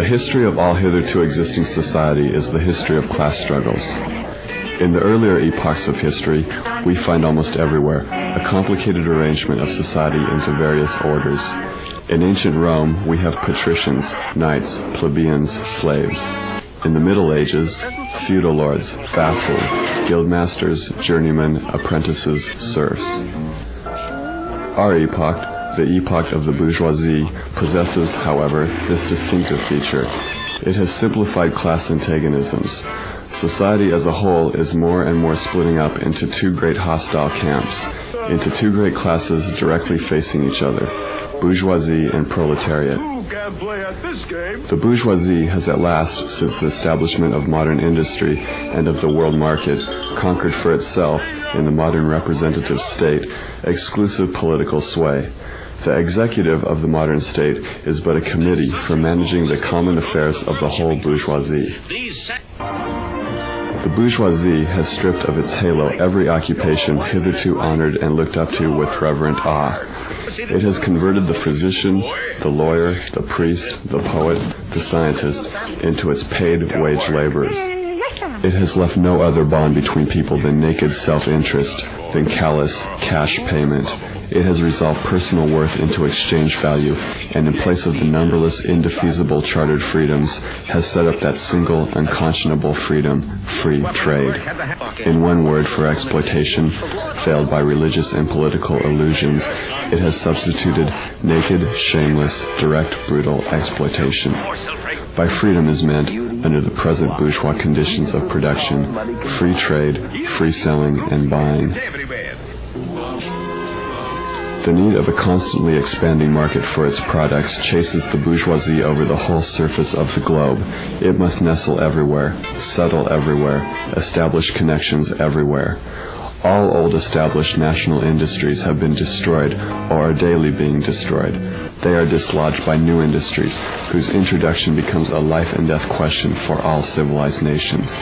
The history of all hitherto existing society is the history of class struggles. In the earlier epochs of history, we find almost everywhere a complicated arrangement of society into various orders. In ancient Rome, we have patricians, knights, plebeians, slaves. In the Middle Ages, feudal lords, vassals, guildmasters, journeymen, apprentices, serfs. Our epoch, the epoch of the bourgeoisie, possesses, however, this distinctive feature. It has simplified class antagonisms. Society as a whole is more and more splitting up into two great hostile camps, into two great classes directly facing each other, bourgeoisie and proletariat. The bourgeoisie has at last, since the establishment of modern industry and of the world market, conquered for itself, in the modern representative state, exclusive political sway. The executive of the modern state is but a committee for managing the common affairs of the whole bourgeoisie. The bourgeoisie has stripped of its halo every occupation hitherto honored and looked up to with reverent awe. It has converted the physician, the lawyer, the priest, the poet, the scientist into its paid wage laborers. It has left no other bond between people than naked self-interest, than callous cash payment. It has resolved personal worth into exchange value, and in place of the numberless, indefeasible chartered freedoms, has set up that single, unconscionable freedom, free trade. In one word for exploitation, veiled by religious and political illusions, it has substituted naked, shameless, direct, brutal exploitation. By freedom is meant, under the present bourgeois conditions of production, free trade, free selling and buying. The need of a constantly expanding market for its products chases the bourgeoisie over the whole surface of the globe. It must nestle everywhere, settle everywhere, establish connections everywhere. All old established national industries have been destroyed or are daily being destroyed. They are dislodged by new industries, whose introduction becomes a life and death question for all civilized nations.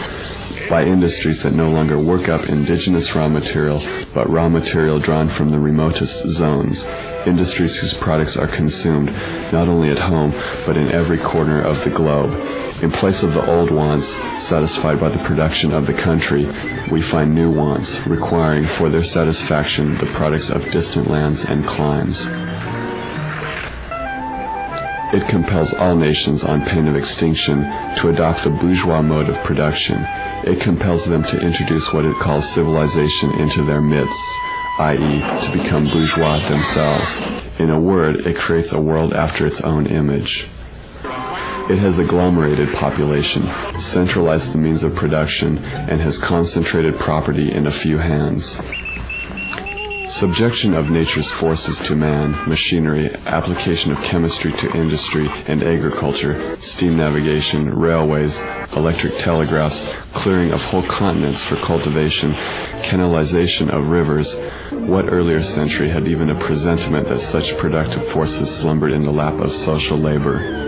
By industries that no longer work up indigenous raw material, but raw material drawn from the remotest zones. Industries whose products are consumed not only at home, but in every corner of the globe. In place of the old wants, satisfied by the production of the country, we find new wants, requiring for their satisfaction the products of distant lands and climes. It compels all nations on pain of extinction to adopt the bourgeois mode of production. It compels them to introduce what it calls civilization into their midst, i.e., to become bourgeois themselves. In a word, it creates a world after its own image. It has agglomerated population, centralized the means of production, and has concentrated property in a few hands. Subjection of nature's forces to man, machinery, application of chemistry to industry and agriculture, steam navigation, railways, electric telegraphs, clearing of whole continents for cultivation, canalization of rivers. What earlier century had even a presentiment that such productive forces slumbered in the lap of social labor?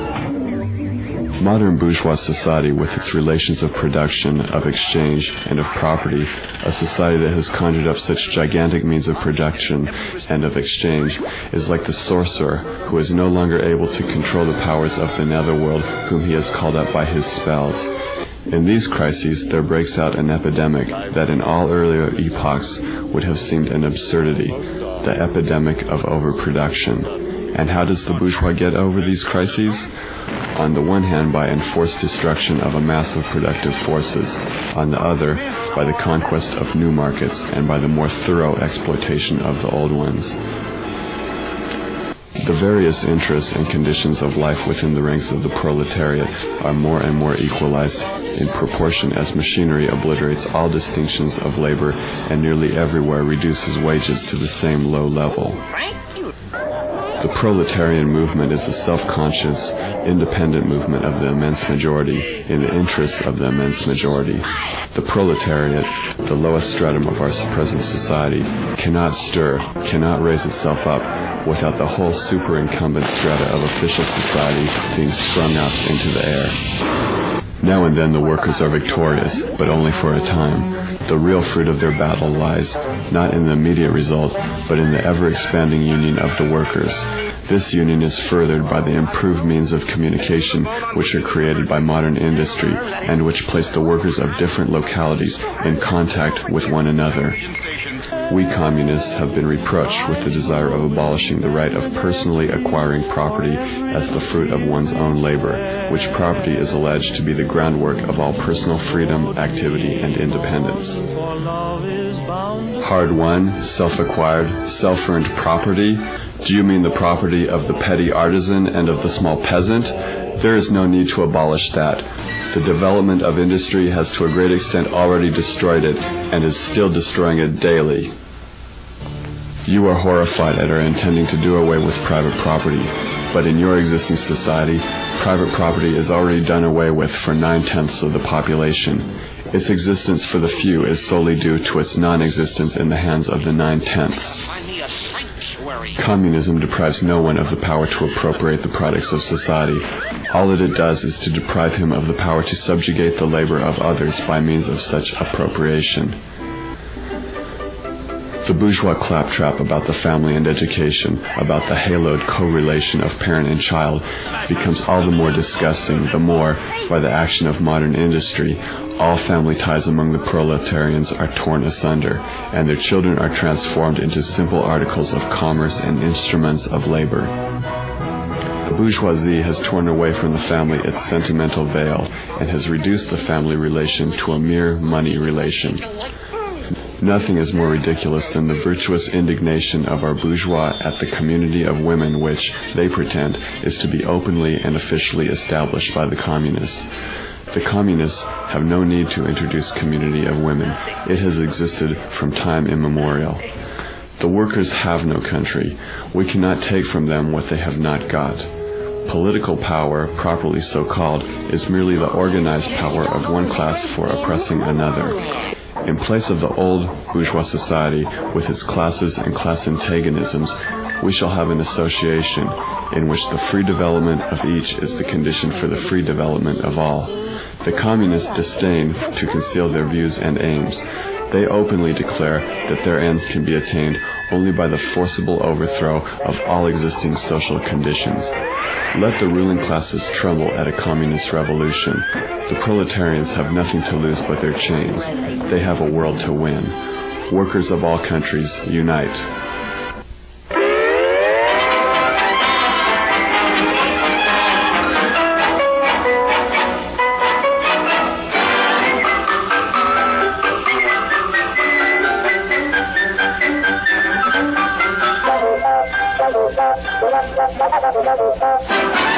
Modern bourgeois society, with its relations of production, of exchange, and of property, a society that has conjured up such gigantic means of production and of exchange, is like the sorcerer who is no longer able to control the powers of the netherworld whom he has called up by his spells. In these crises there breaks out an epidemic that in all earlier epochs would have seemed an absurdity, the epidemic of overproduction. And how does the bourgeois get over these crises? On the one hand, by enforced destruction of a mass of productive forces, on the other, by the conquest of new markets and by the more thorough exploitation of the old ones. The various interests and conditions of life within the ranks of the proletariat are more and more equalized in proportion as machinery obliterates all distinctions of labor and nearly everywhere reduces wages to the same low level. The proletarian movement is a self-conscious, independent movement of the immense majority in the interests of the immense majority. The proletariat, the lowest stratum of our present society, cannot stir, cannot raise itself up without the whole superincumbent strata of official society being sprung up into the air. Now and then the workers are victorious, but only for a time. The real fruit of their battle lies not in the immediate result, but in the ever-expanding union of the workers. This union is furthered by the improved means of communication which are created by modern industry and which place the workers of different localities in contact with one another. We communists have been reproached with the desire of abolishing the right of personally acquiring property as the fruit of one's own labor, which property is alleged to be the groundwork of all personal freedom, activity, and independence. Hard-won, self-acquired, self-earned property? Do you mean the property of the petty artisan and of the small peasant? There is no need to abolish that. The development of industry has to a great extent already destroyed it and is still destroying it daily. You are horrified at our intending to do away with private property, but in your existing society, private property is already done away with for 9/10 of the population. Its existence for the few is solely due to its non-existence in the hands of the 9/10. Communism deprives no one of the power to appropriate the products of society. All that it does is to deprive him of the power to subjugate the labor of others by means of such appropriation. The bourgeois claptrap about the family and education, about the haloed correlation of parent and child, becomes all the more disgusting the more, by the action of modern industry, all family ties among the proletarians are torn asunder, and their children are transformed into simple articles of commerce and instruments of labor. The bourgeoisie has torn away from the family its sentimental veil, and has reduced the family relation to a mere money relation. Nothing is more ridiculous than the virtuous indignation of our bourgeois at the community of women which, they pretend, is to be openly and officially established by the communists. The communists have no need to introduce community of women. It has existed from time immemorial. The workers have no country. We cannot take from them what they have not got. Political power, properly so called, is merely the organized power of one class for oppressing another. In place of the old bourgeois society, with its classes and class antagonisms, we shall have an association in which the free development of each is the condition for the free development of all. The communists disdain to conceal their views and aims. They openly declare that their ends can be attained only by the forcible overthrow of all existing social conditions. Let the ruling classes tremble at a communist revolution. The proletarians have nothing to lose but their chains. They have a world to win. Workers of all countries, unite. Thank you.